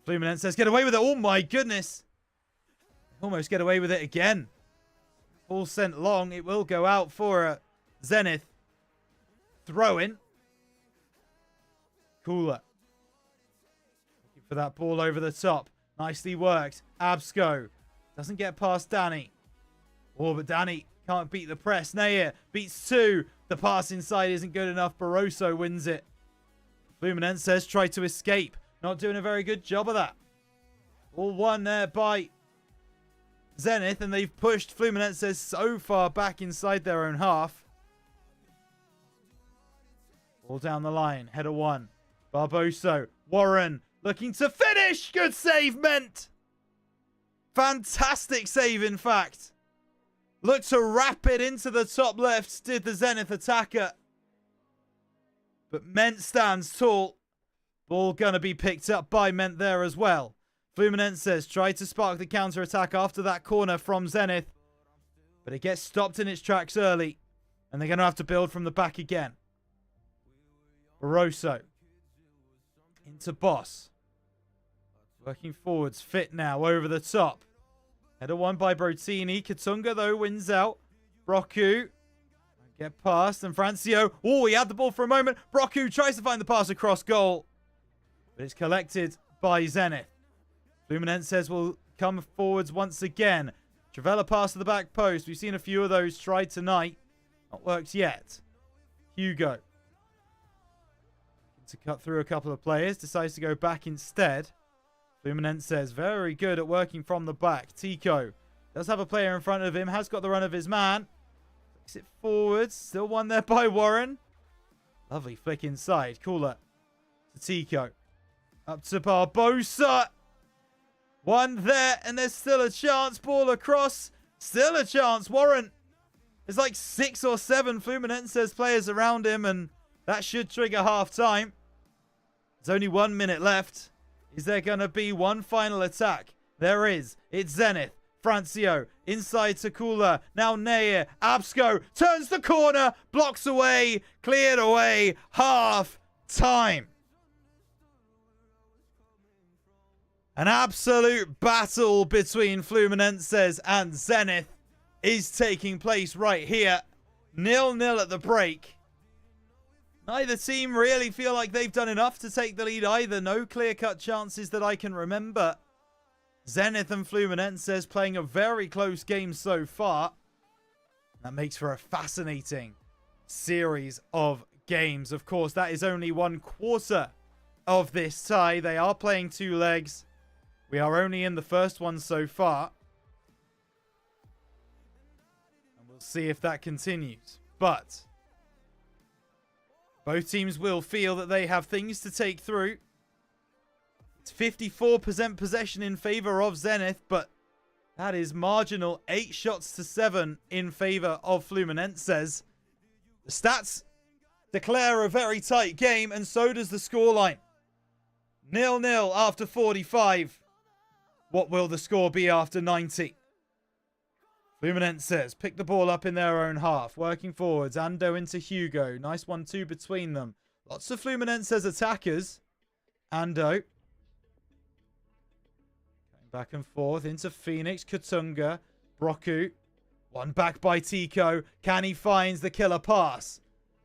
Fluminenses get away with it. Oh, my goodness. Almost get away with it again. Ball sent long. It will go out for a Zenith. Throw in. Kula. Looking for that ball over the top. Nicely worked. Absco. Doesn't get past Danny. Oh, but Danny can't beat the press. Nair beats two. The pass inside isn't good enough. Barroso wins it. Fluminenses try to escape. Not doing a very good job of that. All won there by Zenith, and they've pushed Fluminenses so far back inside their own half. All down the line. Header one. Barboso. Warren looking to finish. Good save, Ment. Fantastic save, in fact. Looked to wrap it into the top left, did the Zenith attacker. But Ment stands tall. Ball gonna be picked up by Ment there as well. Fluminenses try to spark the counter-attack after that corner from Zenith. But it gets stopped in its tracks early. And they're going to have to build from the back again. Barroso. Into Boss. Working forwards. Fit now over the top. Header one by Brotini. Katunga, though, wins out. Broku. Get past. And Francio. Oh, he had the ball for a moment. Broku tries to find the pass across goal. But it's collected by Zenith. Fluminenses will come forwards once again. Travella pass to the back post. We've seen a few of those tried tonight. Not worked yet. Hugo. To cut through a couple of players. Decides to go back instead. Fluminenses very good at working from the back. Tico does have a player in front of him. Has got the run of his man. Flicks it forwards. Still one there by Warren. Lovely flick inside. Cooler to Tico. Up to Barbosa. One there, and there's still a chance. Ball across. Still a chance. Warren. There's like 6 or 7 Fluminenses players around him, and that should trigger half time. There's only 1 minute left. Is there going to be one final attack? There is. It's Zenith. Francio. Inside to Kula. Now Nair. Absco. Turns the corner. Blocks away. Cleared away. Half time. An absolute battle between Fluminenses and Zenith is taking place right here. 0-0 at the break. Neither team really feel like they've done enough to take the lead either. No clear-cut chances that I can remember. Zenith and Fluminenses playing a very close game so far. That makes for a fascinating series of games. Of course, that is only 1/4 of this tie. They are playing 2 legs. We are only in the first one so far. And we'll see if that continues. But Both teams will feel that they have things to take through. It's 54% possession in favor of Zenith, but that is marginal. 8 shots to 7 in favor of Fluminenses. The stats declare a very tight game, and so does the scoreline. 0-0 after 45. What will the score be after 90? Fluminenses pick the ball up in their own half. Working forwards. Ando into Hugo. Nice 1-2 between them. Lots of Fluminenses attackers. Ando. Going back and forth into Phoenix. Katunga. Broku. One back by Tico. Can he find the killer pass?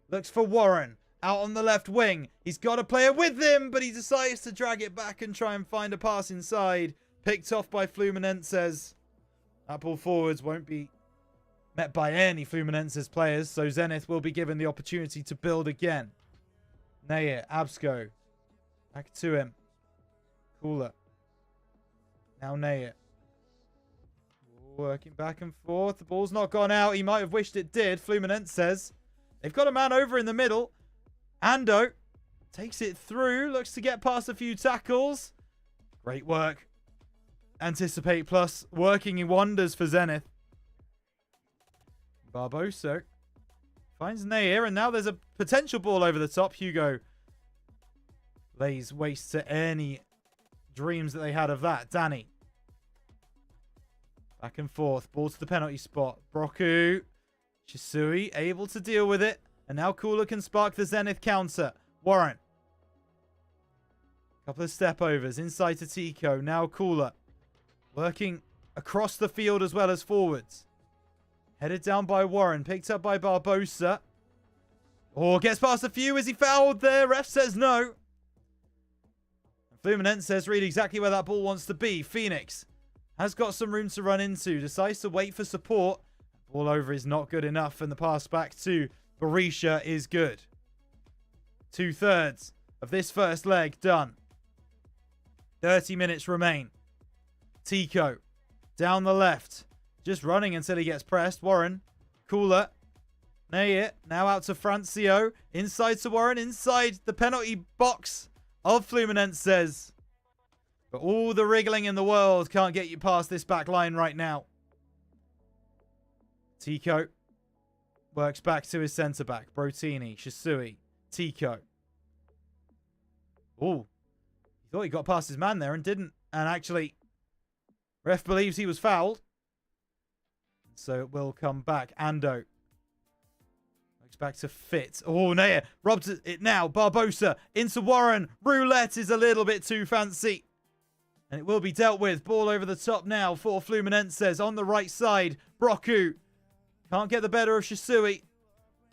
Looks for Warren. Out on the left wing. He's got a player with him, but he decides to drag it back and try and find a pass inside. Picked off by Fluminenses. That ball forwards won't be met by any Fluminenses players, so Zenith will be given the opportunity to build again. Nair, Absco. Back to him. Cooler. Now Nair. Working back and forth. The ball's not gone out. He might have wished it did. Fluminenses. They've got a man over in the middle. Ando takes it through. Looks to get past a few tackles. Great work. Anticipate plus working in wonders for Zenith. Barboso finds Nair, and now there's a potential ball over the top. Hugo lays waste to any dreams that they had of that. Danny. Back and forth. Ball to the penalty spot. Broku. Shisui able to deal with it. And now Cooler can spark the Zenith counter. Warren. Couple of step overs. Inside to Tico. Now Cooler. Working across the field as well as forwards. Headed down by Warren. Picked up by Barbosa. Oh, gets past a few. Is he fouled there? Ref says no. Fluminenses read exactly where that ball wants to be. Phoenix has got some room to run into. Decides to wait for support. Ball over is not good enough. And the pass back to Berisha is good. 2/3 of this first leg done. 30 minutes remain. Tico down the left. Just running until he gets pressed. Warren. Cooler. Nair. Now out to Francio. Inside to Warren. Inside the penalty box of Fluminenses. But all the wriggling in the world can't get you past this back line right now. Tico works back to his centre-back. Brotini. Shisui. Tico. Oh. He thought he got past his man there and didn't. And actually, ref believes he was fouled. So it will come back. Ando. Looks back to Fit. Oh, Nair robs it now. Barbosa into Warren. Roulette is a little bit too fancy. And it will be dealt with. Ball over the top now for Fluminenses on the right side. Broku. Can't get the better of Shisui.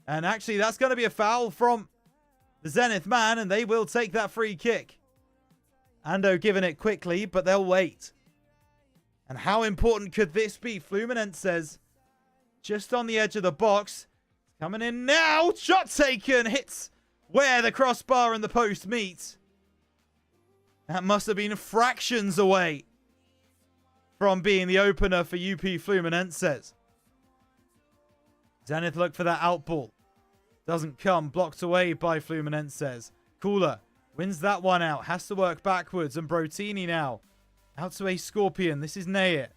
And actually, that's going to be a foul from the Zenith man. And they will take that free kick. Ando giving it quickly, but they'll wait. And how important could this be? Fluminenses just on the edge of the box. Coming in now. Shot taken. Hits where the crossbar and the post meet. That must have been fractions away from being the opener for UP Fluminenses. Zenith look for that out ball. Doesn't come. Blocked away by Fluminenses. Cooler wins that one out. Has to work backwards. And Brotini now. Out to a Scorpion. This is Nair.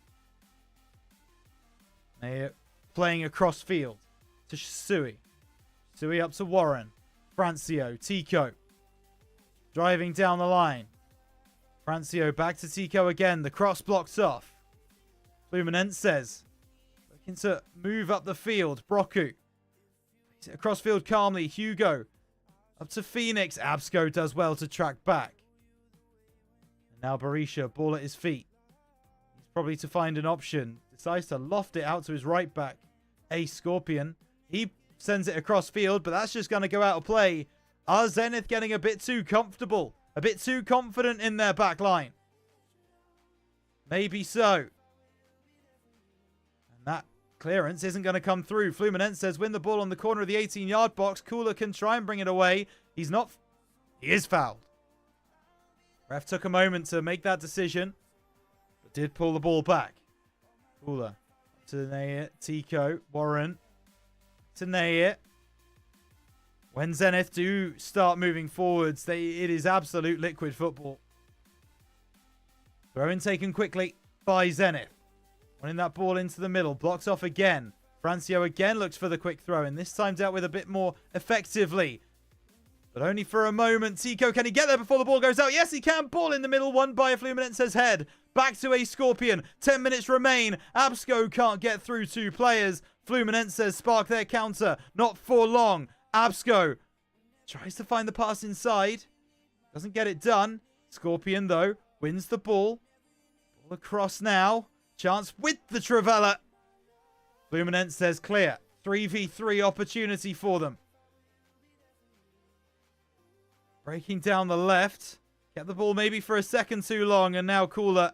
Nair playing across field to Shisui. Shisui up to Warren. Francio. Tico. Driving down the line. Francio back to Tico again. The cross blocks off. Fluminenses looking to move up the field. Broku. Across field calmly. Hugo. Up to Phoenix. Absco does well to track back. Now Berisha, ball at his feet. He's probably to find an option. Decides to loft it out to his right back. A Scorpion. He sends it across field, but that's just going to go out of play. Are Zenith getting a bit too comfortable? A bit too confident in their back line? Maybe so. And that clearance isn't going to come through. Fluminenses win the ball on the corner of the 18-yard box. Cooler can try and bring it away. He's not. He is fouled. Ref took a moment to make that decision, but did pull the ball back. Cooler to Nair. Tico. Warren to Nair. When Zenith do start moving forwards, it is absolute liquid football. Throw in taken quickly by Zenith. Running that ball into the middle. Blocked off again. Francio again looks for the quick throw in. This time dealt with a bit more effectively. But only for a moment. Tico, can he get there before the ball goes out? Yes, he can. Ball in the middle. Won by a Fluminenses head. Back to a Scorpion. 10 minutes remain. Absco can't get through 2 players. Fluminenses spark their counter. Not for long. Absco tries to find the pass inside. Doesn't get it done. Scorpion, though, wins the ball. Ball across now. Chance with the Trivella. Fluminenses clear. 3v3 opportunity for them. Breaking down the left. Get the ball maybe for a second too long. And now Cooler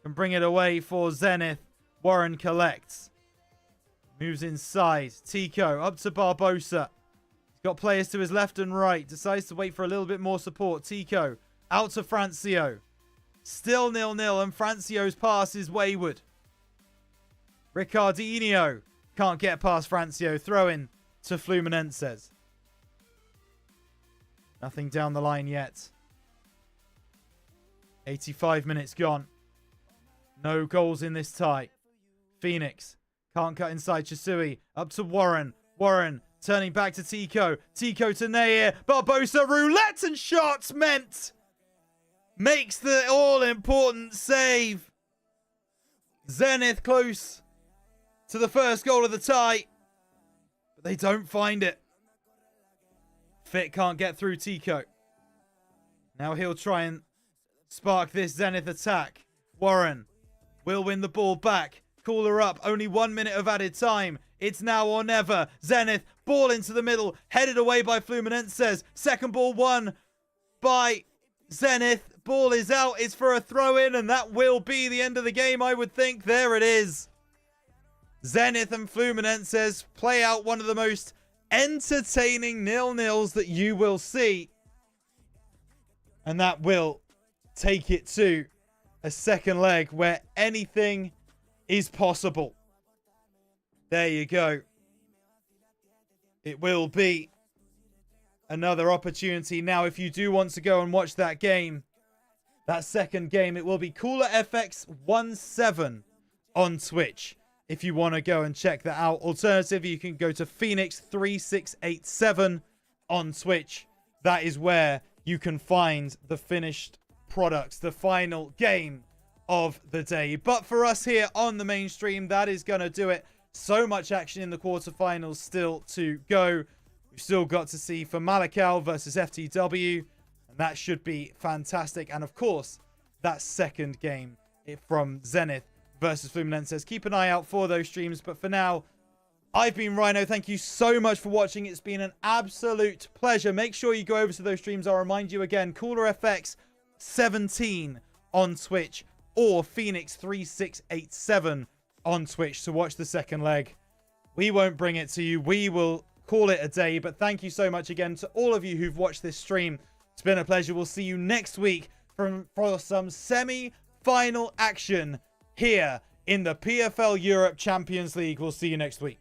can bring it away for Zenith. Warren collects. Moves inside. Tico up to Barbosa. He's got players to his left and right. Decides to wait for a little bit more support. Tico out to Francio. Still 0-0 and Francio's pass is wayward. Ricardinho can't get past Francio. Throw in to Fluminenses. Nothing down the line yet. 85 minutes gone. No goals in this tie. Phoenix can't cut inside Chisui. Up to Warren. Warren turning back to Tico. Tico to Nair. Barbosa roulette and shots meant. Makes the all-important save. Zenith close to the first goal of the tie. But they don't find it. Fit can't get through Tico. Now he'll try and spark this Zenith attack. Warren will win the ball back. Cooler up. Only 1 minute of added time. It's now or never. Zenith, ball into the middle. Headed away by Fluminenses. Second ball won by Zenith. Ball is out. It's for a throw-in, and that will be the end of the game, I would think. There it is. Zenith and Fluminenses play out one of the most entertaining 0-0s that you will see. And that will take it to a second leg where anything is possible. There you go. It will be another opportunity. Now, if you do want to go and watch that game, that second game, it will be Cooler FX 17 on Twitch. If you want to go and check that out. Alternatively, you can go to Phoenix 3687 on Twitch. That is where you can find the finished products, the final game of the day. But for us here on the main stream, that is going to do it. So much action in the quarterfinals still to go. We've still got to see for Malakal versus FTW. And that should be fantastic. And of course, that second game from Zenith versus Fluminenses. Keep an eye out for those streams. But for now, I've been Rhino. Thank you so much for watching. It's been an absolute pleasure. Make sure you go over to those streams. I'll remind you again, Cooler FX 17 on Twitch or Phoenix 3687 on Twitch to watch the second leg. We won't bring it to you. We will call it a day. But thank you so much again to all of you who've watched this stream. It's been a pleasure. We'll see you next week for some semi-final action here in the PFL Europe Champions League. We'll see you next week.